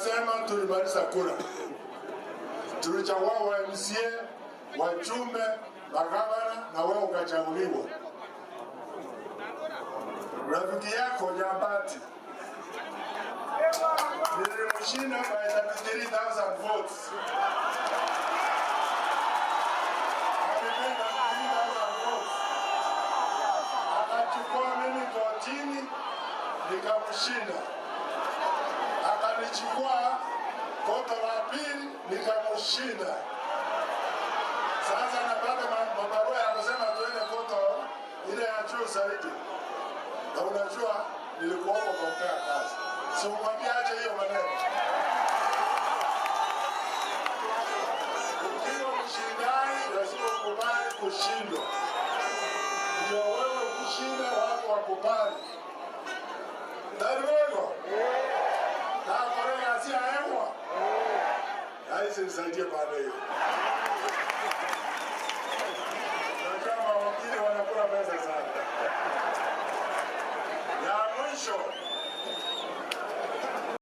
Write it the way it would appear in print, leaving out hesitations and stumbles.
Tunasema tulimaliza kura. Tulichagua wa MCA, wajumbe, magavana na wewe ukachaguliwa. Rafiki yako Nyambati nilimshinda by 33,000 votes. Akachukua mimi kotini nikamshinda. Akanichukua koto la pili nikamshinda. Sasa napata mabarua ya kusema tuende koto ile ya juu zaidi. Na unajua nilikuwa kwa kumpea kazi. Si umwambia aje hiyo maneno. Ukiwa mshindani lazima ukubali kushindwa. Ndio wewe ukishinda watu wakubali. Ndio. Na Korea si aewa. Haisi nisaidie pale hiyo.